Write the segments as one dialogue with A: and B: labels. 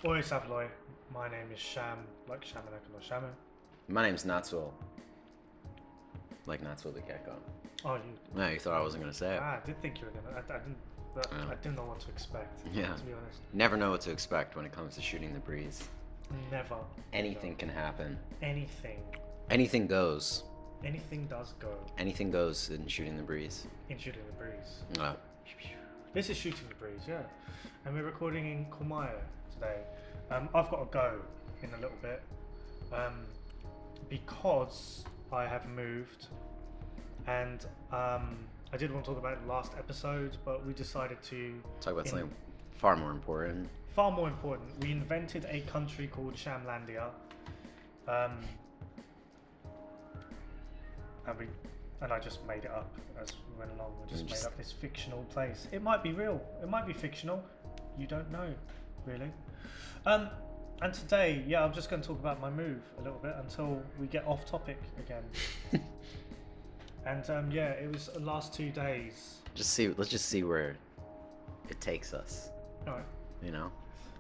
A: Oi, Savaloy. My name is Sham, like Sham and Natsuo.
B: My name's Natsuo. Like Natsuo the gecko.
A: Oh, you?
B: No, you thought I wasn't gonna say it.
A: I did think you were gonna. I didn't know what to expect.
B: Yeah.
A: To be honest.
B: Never know what to expect when it comes to shooting the breeze.
A: Never.
B: Anything can happen.
A: Anything.
B: Anything goes.
A: Anything does go.
B: Anything goes in shooting the breeze.
A: In shooting the breeze.
B: Oh.
A: This is shooting the breeze, yeah. And we're recording in Komae today. I've got to go in a little bit because I have moved, and I did want to talk about it last episode, but we decided to
B: Talk about something far more important.
A: Far more important. We invented a country called Shamlandia, and I just made it up as we went along. We just made up this fictional place. It might be real. It might be fictional. You don't know, really. And today, yeah, I'm just going to talk about my move a little bit until we get off topic again. And yeah, it was the last 2 days.
B: Let's just see where it takes us.
A: All right.
B: You know.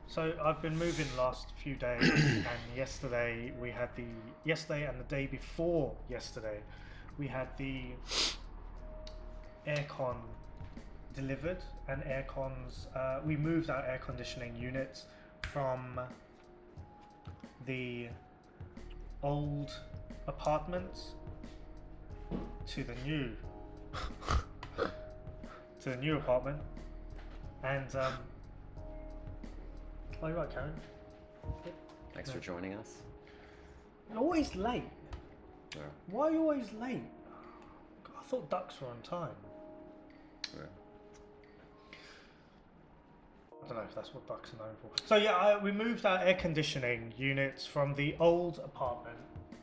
A: So I've been moving the last few days, and yesterday and the day before yesterday, we had the aircon delivered, and we moved our air conditioning unit from the old apartment to the new apartment, and oh, you're right, Karen.
B: Thanks for joining us.
A: You're always late.
B: Yeah.
A: Why are you always late? I thought ducks were on time.
B: Yeah.
A: I don't know if that's what ducks are known for. So yeah, we moved our air conditioning units from the old apartment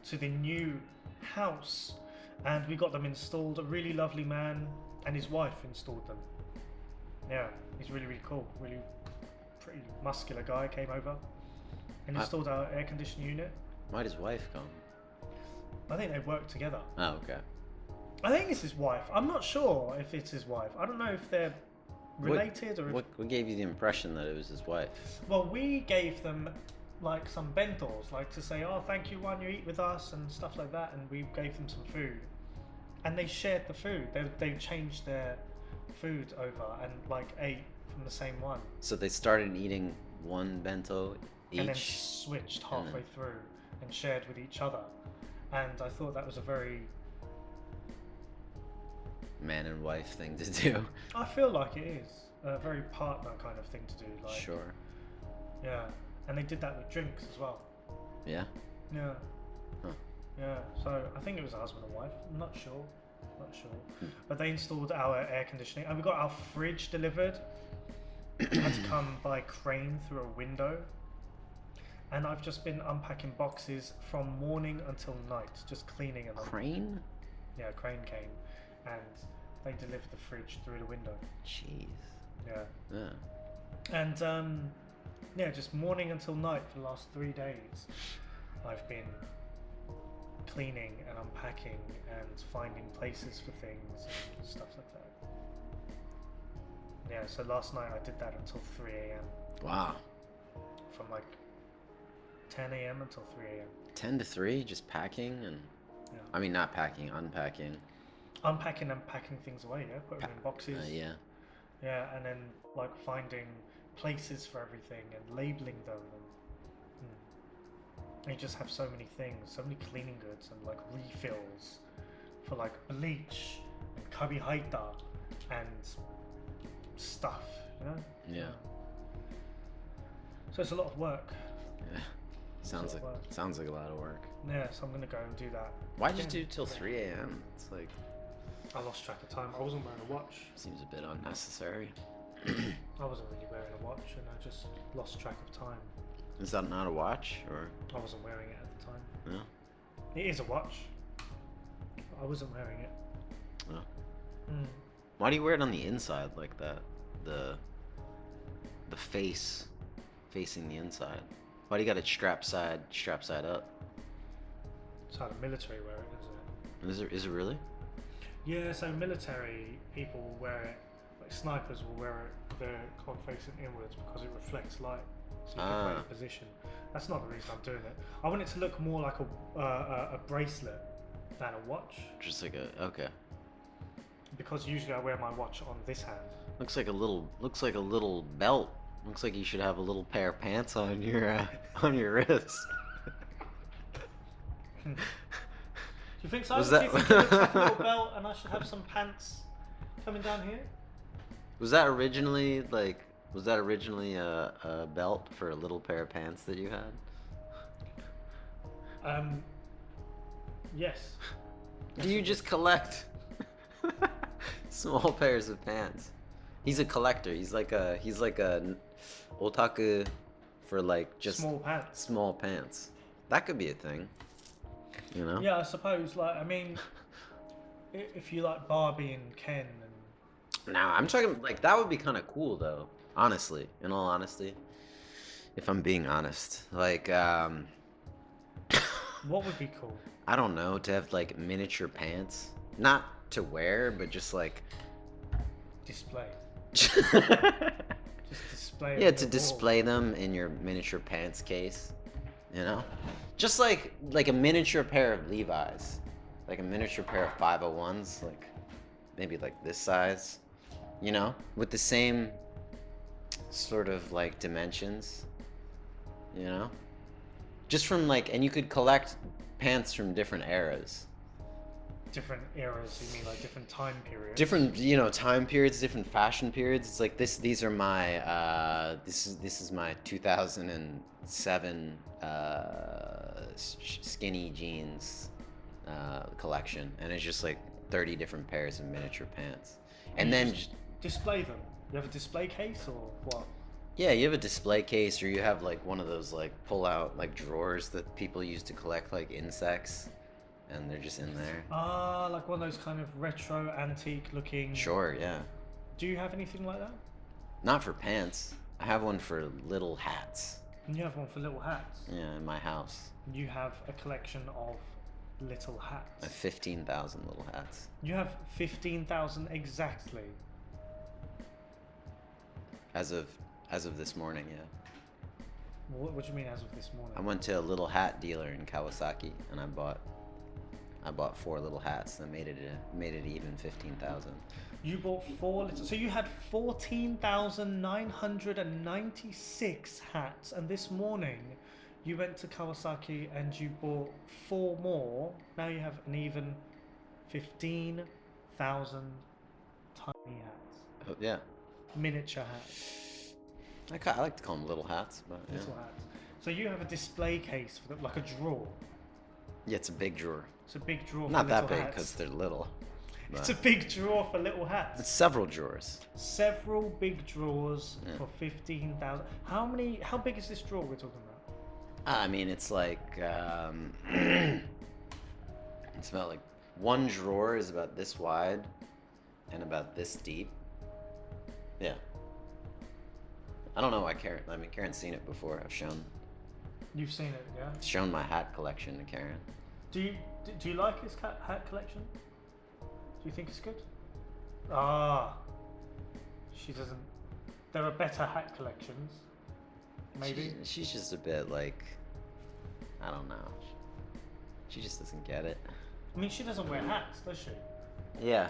A: to the new house, and we got them installed. A really lovely man and his wife installed them. Yeah, he's really, really cool. Really pretty muscular guy came over and installed our air conditioning unit.
B: Why'd his wife come?
A: I think they work together.
B: Oh, okay.
A: I think it's his wife. I'm not sure if it's his wife. I don't know if they're related or if...
B: What gave you the impression that it was his wife?
A: Well, we gave them like some bentos, like to say, oh, thank you when you eat with us and stuff like that, and we gave them some food. And they shared the food. They changed their food over and like ate from the same one.
B: So they started eating one bento each?
A: And then switched halfway through and shared with each other. And I thought that was a very...
B: man and wife thing to do.
A: I feel like it is a very partner kind of thing to do. Like,
B: sure.
A: Yeah, and they did that with drinks as well.
B: Yeah?
A: Yeah.
B: Huh.
A: Yeah, so I think it was a husband and wife. I'm not sure. But they installed our air conditioning, and we got our fridge delivered. It had to come by crane through a window. And I've just been unpacking boxes from morning until night, just cleaning them.
B: Crane?
A: Yeah, a crane came, and they delivered the fridge through the window.
B: Jeez.
A: Yeah.
B: Yeah.
A: And yeah, just morning until night for the last 3 days, I've been cleaning and unpacking and finding places for things and stuff like that. Yeah, so last night I did that until 3 a.m.
B: Wow.
A: From like 10 a.m. until 3 a.m.
B: 10 to 3, just packing and...
A: Yeah.
B: I mean, not packing, unpacking.
A: Unpacking and packing things away, yeah? Putting them in boxes.
B: Yeah.
A: Yeah, and then like finding places for everything and labeling them. And you just have so many things, so many cleaning goods and like refills for like bleach and kabihaita and stuff, you know?
B: Yeah.
A: So it's a lot of work.
B: Yeah. Sounds like a lot of work.
A: Yeah, so I'm gonna go and do that.
B: Why'd you do till 3 a.m.? It's like...
A: I lost track of time. I wasn't wearing a watch.
B: Seems a bit unnecessary.
A: I wasn't really wearing a watch, and I just lost track of time.
B: Is that not a watch, or...?
A: I wasn't wearing it at the time.
B: No?
A: It is a watch. I wasn't wearing it.
B: No?
A: Mm.
B: Why do you wear it on the inside like that? The face facing the inside. Why do you got it strap side up?
A: It's how the military wear it, isn't it?
B: Is it really?
A: Yeah, so military people will wear it, like snipers will wear it with their cloth facing inwards because it reflects light. so you can find a position. That's not the reason I'm doing it. I want it to look more like a bracelet than a watch.
B: Just like a okay.
A: Because usually I wear my watch on this hand.
B: Looks like a little belt. Looks like you should have a little pair of pants on your wrist.
A: Do you think so?
B: Was
A: Do
B: that-
A: you think it looks like a little belt and I should have some pants coming down here?
B: Was that originally a belt for a little pair of pants that you had?
A: Yes.
B: Do you just collect small pairs of pants? He's a collector. He's like a otaku for like just small pants. That could be a thing. You know?
A: Yeah, I suppose. Like, I mean, if you like Barbie and Ken and...
B: Nah, I'm talking like that would be kind of cool though. Honestly, in all honesty, if I'm being honest, like
A: What would be cool?
B: I don't know, to have like miniature pants, not to wear, but just like
A: Display.
B: just
A: Display.
B: yeah,
A: on
B: to
A: the
B: display them in your miniature pants case. You know, just like a miniature pair of Levi's, like a miniature pair of 501s, like maybe like this size. You know, with the same sort of like dimensions. You know, just from like, and you could collect pants from different eras.
A: Different eras, you mean like different time periods?
B: Different, you know, time periods, different fashion periods. It's like this. These are my. This is my 2007 skinny jeans collection, and it's just like 30 different pairs of miniature pants. And
A: you
B: then
A: just display them. You have a display case or what?
B: yeah, you have a display case, or you have like one of those like pull out like drawers that people use to collect like insects. And they're just in there.
A: Ah, like one of those kind of retro, antique looking...
B: Sure, yeah.
A: Do you have anything like that?
B: Not for pants. I have one for little hats.
A: And you have one for little hats?
B: Yeah, in my house.
A: You have a collection of little
B: I have
A: hats?
B: 15,000 little hats.
A: You have 15,000 exactly?
B: As of this morning, yeah.
A: What do you mean as of this morning?
B: I went to a little hat dealer in Kawasaki, and I bought 4 little hats that made it even 15,000.
A: You bought 4 little... So you had 14,996 hats, and this morning you went to Kawasaki and you bought 4 more. Now you have an even 15,000 tiny hats.
B: Oh, yeah.
A: Miniature hats.
B: I like to call them little hats, but yeah.
A: Little hats. So you have a display case for them, like a drawer.
B: Yeah, it's a big drawer.
A: It's a big drawer
B: Not
A: for
B: that
A: little
B: big
A: hats.
B: because they're little.
A: It's a big drawer for little hats.
B: It's several drawers.
A: Several big drawers
B: Yeah.
A: for 15,000. How big is this drawer we're talking about?
B: I mean, it's like it's about like one drawer is about this wide and about this deep. Yeah. I don't know why Karen. I mean, Karen's seen it before. I've
A: You've seen it, yeah?
B: shown my hat collection to Karen.
A: Do you like his hat collection? Do you think it's good? Ah, she doesn't. There are better hat collections. Maybe.
B: She's just a bit like, I don't know. She just doesn't get it.
A: I mean, she doesn't wear hats, does she?
B: Yeah.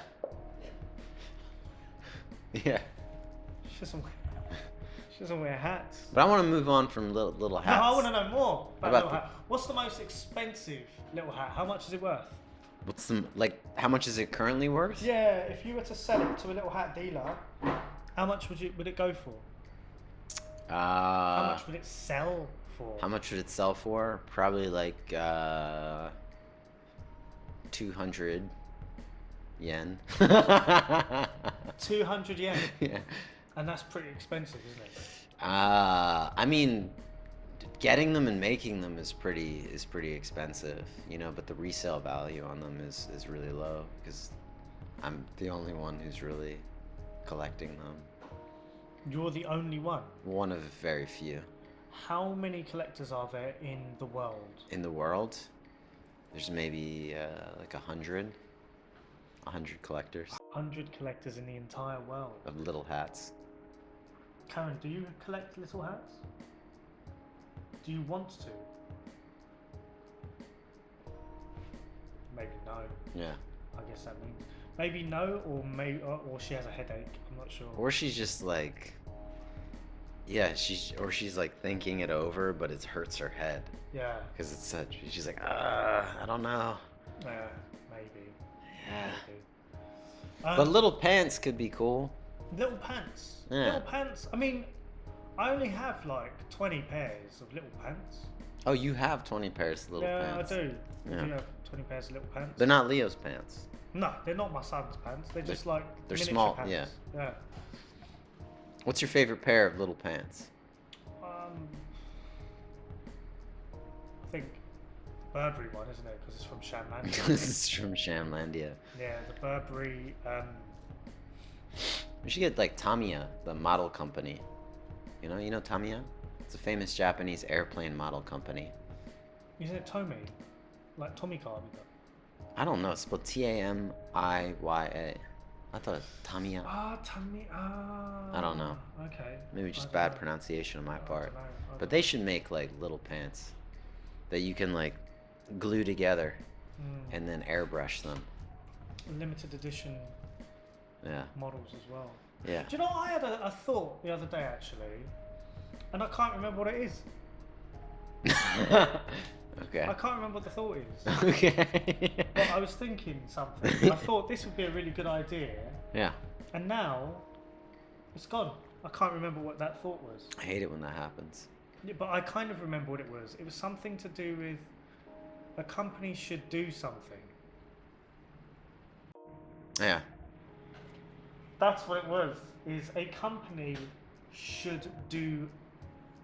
B: Yeah.
A: She doesn't wear hats.
B: But I want to move on from little hats.
A: No, I want to know more about
B: About
A: little hat. What's the most expensive little hat? How much is it worth?
B: What's the how much is it currently worth?
A: Yeah, if you were to sell it to a little hat dealer, how much would it go for? How much would it sell for?
B: How much would it sell for? Probably like 200 yen.
A: 200 yen.
B: Yeah.
A: And that's pretty expensive, isn't it?
B: I mean, getting them and making them is pretty expensive, you know, but the resale value on them is really low because I'm the only one who's really collecting them.
A: You're the only one.
B: One of very few.
A: How many collectors are there in the world?
B: In the world, there's maybe like 100 collectors
A: 100 collectors in the entire world.
B: of little hats.
A: Karen, do you collect little hats? Do you want to? Maybe no.
B: Yeah.
A: I guess that means maybe no, or or she has a headache. I'm not sure.
B: Or she's just like, yeah, she's like thinking it over, but it hurts her head
A: Yeah.
B: because it's such. She's like, I don't know.
A: Yeah. Maybe.
B: Yeah.
A: Maybe.
B: But little pants could be cool.
A: Little pants.
B: Yeah.
A: Little pants. I mean, I only have like 20 pairs of little pants.
B: Oh, you have 20 pairs of little pants.
A: Yeah, I do.
B: Yeah.
A: I do have 20 pairs of little pants.
B: They're not Leo's pants.
A: No, they're not my son's pants. They're just like
B: they're
A: miniature
B: small,
A: pants.
B: yeah.
A: Yeah.
B: What's your favorite pair of little pants?
A: I think Burberry one, isn't it? Because it's from Sham and Natsuo.
B: This is from Shamlandia.
A: Yeah, the Burberry.
B: We should get like Tamiya, the model company. You know Tamiya? It's a famous Japanese airplane model company.
A: Isn't it Tommy? Like Tommy car?
B: I don't know. It's spelled Tamiya. I thought it was Tamiya.
A: Tommy.
B: I don't know.
A: Okay.
B: Maybe just
A: I
B: bad
A: don't know.
B: pronunciation on my
A: I don't
B: part.
A: know.
B: But they should make like little pants that you can like glue together and then airbrush them.
A: Limited edition
B: Yeah.
A: models as well.
B: Yeah.
A: Do you know what I had a thought the other day actually, and I can't remember what it is.
B: Okay.
A: I can't remember what the thought is.
B: Okay.
A: But I was thinking something. I thought this would be a really good idea,
B: Yeah.
A: and now it's gone. I can't remember what that thought was.
B: I hate it when that happens.
A: Yeah, but I kind of remember what it was. It was something to do with a company should do something.
B: Yeah.
A: That's what it was. Is a company should do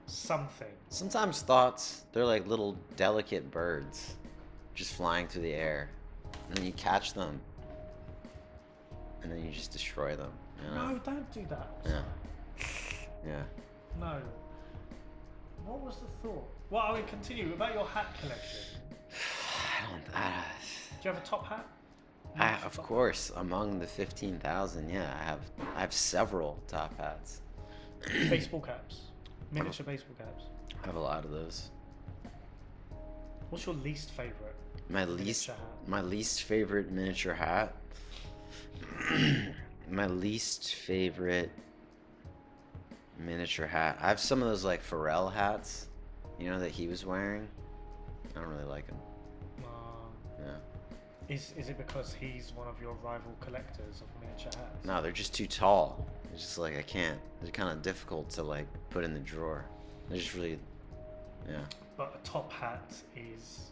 A: something.
B: Sometimes thoughts, they're like little delicate birds just flying through the air. And then you catch them. And then you just destroy them. You know?
A: No, don't do that.
B: Yeah. Yeah.
A: No. What was the thought? Well, I will continue about your hat collection. Do you have a top hat?
B: Of course, among the 15,000, yeah, I have several top hats.
A: Baseball caps. Miniature baseball caps.
B: I have a lot of those.
A: What's your least favorite?
B: My least favorite miniature hat. My least favorite miniature hat. I have some of those like Pharrell hats, you know, that he was wearing. I don't really like them. Yeah.
A: Is it because he's one of your rival collectors of miniature hats?
B: No, they're just too tall. It's just like I can't. They're kind of difficult to like put in the drawer. They're just really, yeah.
A: But a top hat is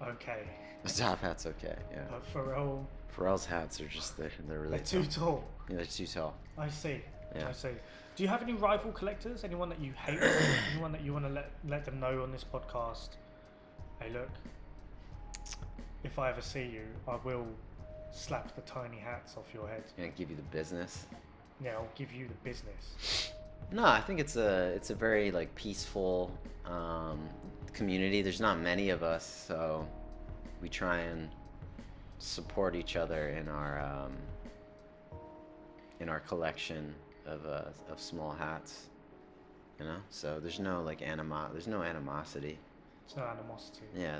A: okay.
B: The top hat's okay. Yeah.
A: But
B: Pharrell's hats are just they're really
A: they're too tall.
B: Yeah, they're too tall.
A: I see.
B: Yeah.
A: I see. Do you have any rival collectors? Anyone that you hate? Anyone that you want to let them know on this podcast? Hey, look. If I ever see you, I will slap the tiny hats off your head.
B: Gonna give you the business.
A: Yeah, I'll give you the business.
B: No, I think it's a very like peaceful community. There's not many of us, so we try and support each other in our collection of small hats. You know, so there's no like there's no animosity.
A: There's no animosity.
B: Yeah,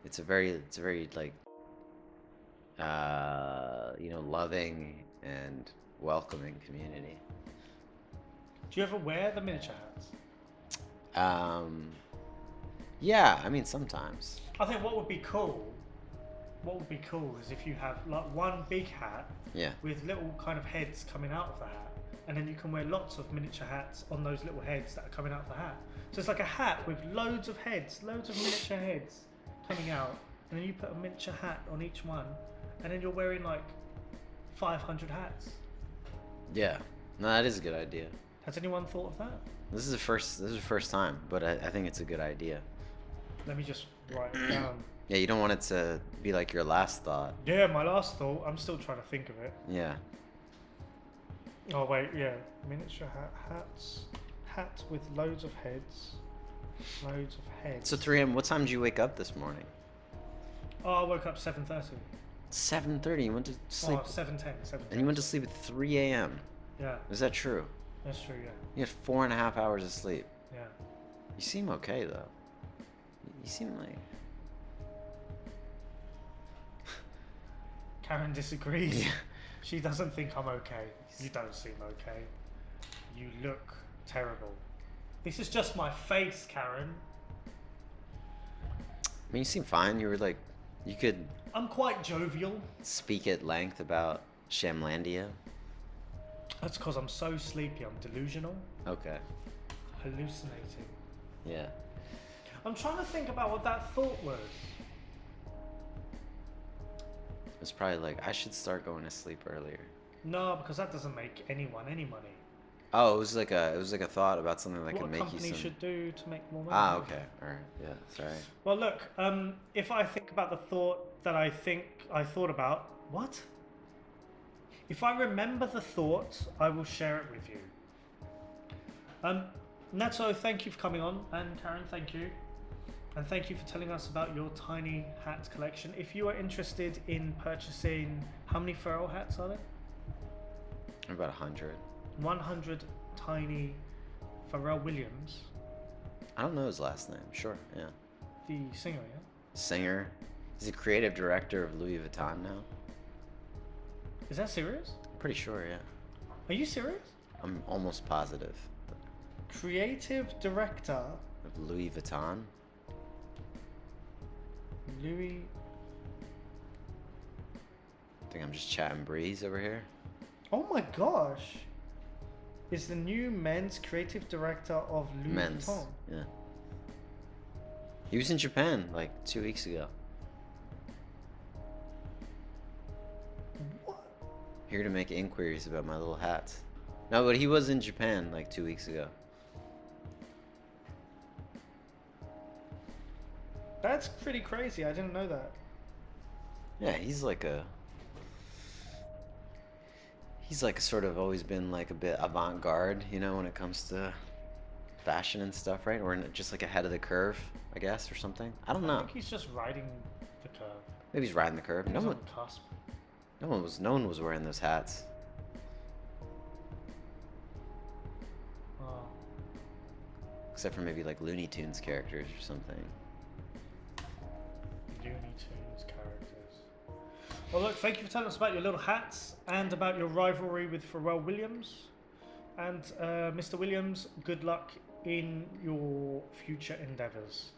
B: it's a very like you know, loving and welcoming community.
A: Do you ever wear the miniature hats?
B: Yeah, I mean sometimes.
A: I think what would be cool is if you have like one big hat
B: Yeah.
A: with little kind of heads coming out of the hat, and then you can wear lots of miniature hats on those little heads that are coming out of the hat. So it's like a hat with loads of heads, loads of miniature heads coming out, and then you put a miniature hat on each one, and then you're wearing like 500 hats.
B: Yeah. No, that is a good idea.
A: Has anyone thought of that?
B: This is the first time, but I think it's a good idea.
A: Let me just write it down.
B: Yeah, you don't want it to be like your last thought.
A: Yeah, my last thought. I'm still trying to think of it.
B: Yeah.
A: Oh wait, yeah, miniature hats with loads of heads,
B: So 3 a.m. What time did you wake up this morning?
A: Oh, I woke up 7:30.
B: 7:30. You went to sleep.
A: Oh, 7:10.
B: And you went to sleep at 3 a.m.
A: Yeah,
B: Is that true?
A: that's true. Yeah,
B: You had 4.5 hours of sleep.
A: yeah.
B: You seem okay though. You seem like.
A: Karen disagrees.
B: Yeah.
A: She doesn't think I'm okay. You don't seem okay. You look terrible. This is just my face, Karen.
B: I mean, you seem fine. You were like, you could
A: I'm quite jovial.
B: speak at length about Shamlandia.
A: That's because I'm so sleepy. I'm delusional,
B: Okay.
A: hallucinating.
B: Yeah.
A: I'm trying to think about what that thought was.
B: It's probably like I should start going to sleep earlier.
A: No, because that doesn't make anyone any money.
B: Oh, it was like a thought about something that
A: What
B: could
A: a
B: make you
A: company
B: some.
A: should do to make more money.
B: Ah, okay. All right. Yeah. Sorry.
A: Well, look. If I think about the thought that I think I thought about, what? If I remember the thought, I will share it with you. Natsuo, thank you for coming on, and Karen, thank you. And thank you for telling us about your tiny hat collection. If you are interested in purchasing, how many Pharrell hats are there?
B: About 100.
A: 100 tiny Pharrell Williams,
B: I don't know his last name. Sure. Yeah.
A: the singer, yeah?
B: Singer. He's a creative director of Louis Vuitton now.
A: Is that serious?
B: I'm pretty sure. Yeah.
A: Are you serious?
B: I'm almost positive.
A: Creative director,
B: Of Louis Vuitton.
A: Louis.
B: I think I'm just chatting breeze over here.
A: Oh my gosh! Is the new men's creative director of Louis
B: Men's.
A: Vuitton.
B: Yeah. He was in Japan like 2 weeks ago.
A: What?
B: Here to make inquiries about my little hats. No, but he was in Japan like 2 weeks ago.
A: That's pretty crazy. I didn't know that.
B: Yeah, he's like sort of always been like a bit avant-garde, you know, when it comes to fashion and stuff, right? Or just like ahead of the curve, I guess, or something. I don't
A: I
B: know.
A: think he's just riding the curve.
B: Maybe he's riding the curve.
A: He's on the cusp.
B: No one was wearing those hats.
A: Oh.
B: Except for maybe like Looney Tunes characters or something.
A: Looney Tunes characters. Well, look, thank you for telling us about your little hats and about your rivalry with Pharrell Williams. And Mr. Williams, good luck in your future endeavours.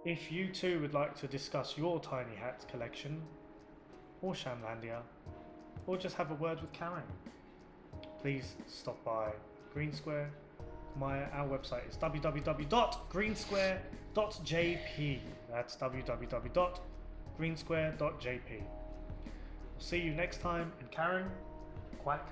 A: If you too would like to discuss your tiny hat collection, or Shamlandia, or just have a word with Karen, please stop by Green Square. Our website is www.greensquare.jp. That's www.greensquare.jp. See you next time, and Karen, quack.